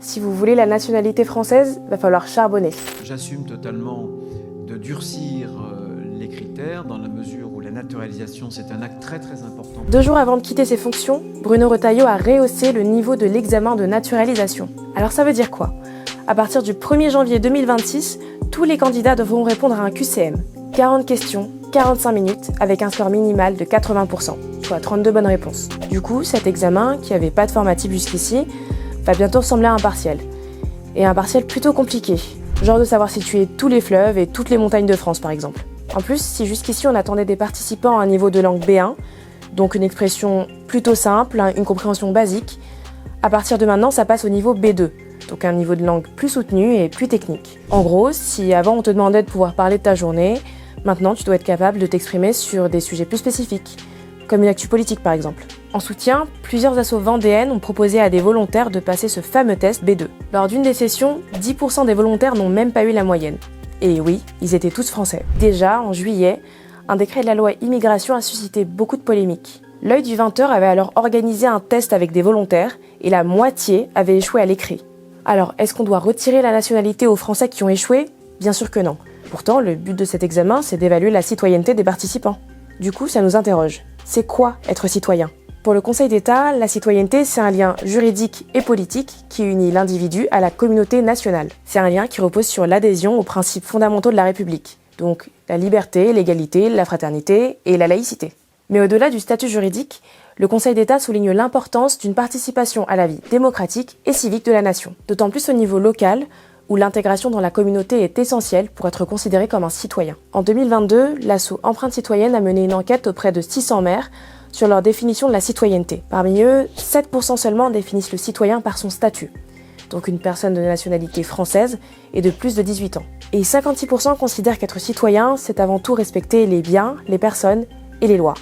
Si vous voulez la nationalité française, va falloir charbonner. J'assume totalement de durcir les critères dans la mesure où la naturalisation, c'est un acte très très important. 2 jours avant de quitter ses fonctions, Bruno Retailleau a rehaussé le niveau de l'examen de naturalisation. Alors ça veut dire quoi? À partir du 1er janvier 2026, tous les candidats devront répondre à un QCM. 40 questions, 45 minutes, avec un score minimal de 80%, soit 32 bonnes réponses. Du coup, cet examen, qui n'avait pas de formatif jusqu'ici, va bientôt ressembler à un partiel. Et un partiel plutôt compliqué, genre de savoir situer tous les fleuves et toutes les montagnes de France par exemple. En plus, si jusqu'ici on attendait des participants à un niveau de langue B1, donc une expression plutôt simple, une compréhension basique, à partir de maintenant ça passe au niveau B2, donc un niveau de langue plus soutenu et plus technique. En gros, si avant on te demandait de pouvoir parler de ta journée, maintenant tu dois être capable de t'exprimer sur des sujets plus spécifiques, comme une actu politique par exemple. En soutien, plusieurs assos vendéennes ont proposé à des volontaires de passer ce fameux test B2. Lors d'une des sessions, 10% des volontaires n'ont même pas eu la moyenne. Et oui, ils étaient tous français. Déjà, en juillet, un décret de la loi immigration a suscité beaucoup de polémiques. L'Œil du 20h avait alors organisé un test avec des volontaires et la moitié avait échoué à l'écrit. Alors, est-ce qu'on doit retirer la nationalité aux Français qui ont échoué? Bien sûr que non. Pourtant, le but de cet examen, c'est d'évaluer la citoyenneté des participants. Du coup, ça nous interroge. C'est quoi être citoyen? Pour le Conseil d'État, la citoyenneté, c'est un lien juridique et politique qui unit l'individu à la communauté nationale. C'est un lien qui repose sur l'adhésion aux principes fondamentaux de la République, donc la liberté, l'égalité, la fraternité et la laïcité. Mais au-delà du statut juridique, le Conseil d'État souligne l'importance d'une participation à la vie démocratique et civique de la nation, d'autant plus au niveau local, où l'intégration dans la communauté est essentielle pour être considéré comme un citoyen. En 2022, l'asso Empreinte Citoyenne a mené une enquête auprès de 600 maires sur leur définition de la citoyenneté. Parmi eux, 7% seulement définissent le citoyen par son statut, donc une personne de nationalité française et de plus de 18 ans. Et 56% considèrent qu'être citoyen, c'est avant tout respecter les biens, les personnes et les lois.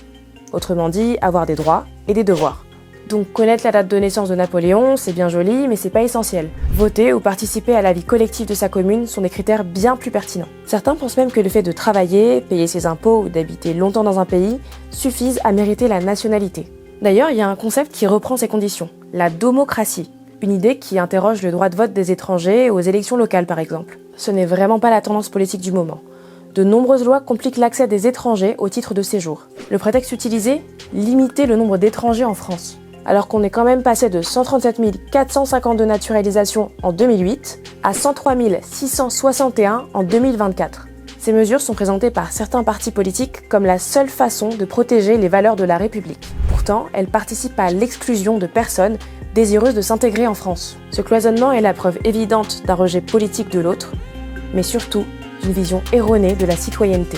Autrement dit, avoir des droits et des devoirs. Donc connaître la date de naissance de Napoléon, c'est bien joli, mais c'est pas essentiel. Voter ou participer à la vie collective de sa commune sont des critères bien plus pertinents. Certains pensent même que le fait de travailler, payer ses impôts ou d'habiter longtemps dans un pays suffisent à mériter la nationalité. D'ailleurs, il y a un concept qui reprend ces conditions, la domocratie, une idée qui interroge le droit de vote des étrangers aux élections locales par exemple. Ce n'est vraiment pas la tendance politique du moment. De nombreuses lois compliquent l'accès des étrangers au titre de séjour. Le prétexte utilisé, limiter le nombre d'étrangers en France. Alors qu'on est quand même passé de 137 452 naturalisations en 2008 à 103 661 en 2024. Ces mesures sont présentées par certains partis politiques comme la seule façon de protéger les valeurs de la République. Pourtant, elles participent à l'exclusion de personnes désireuses de s'intégrer en France. Ce cloisonnement est la preuve évidente d'un rejet politique de l'autre, mais surtout d'une vision erronée de la citoyenneté.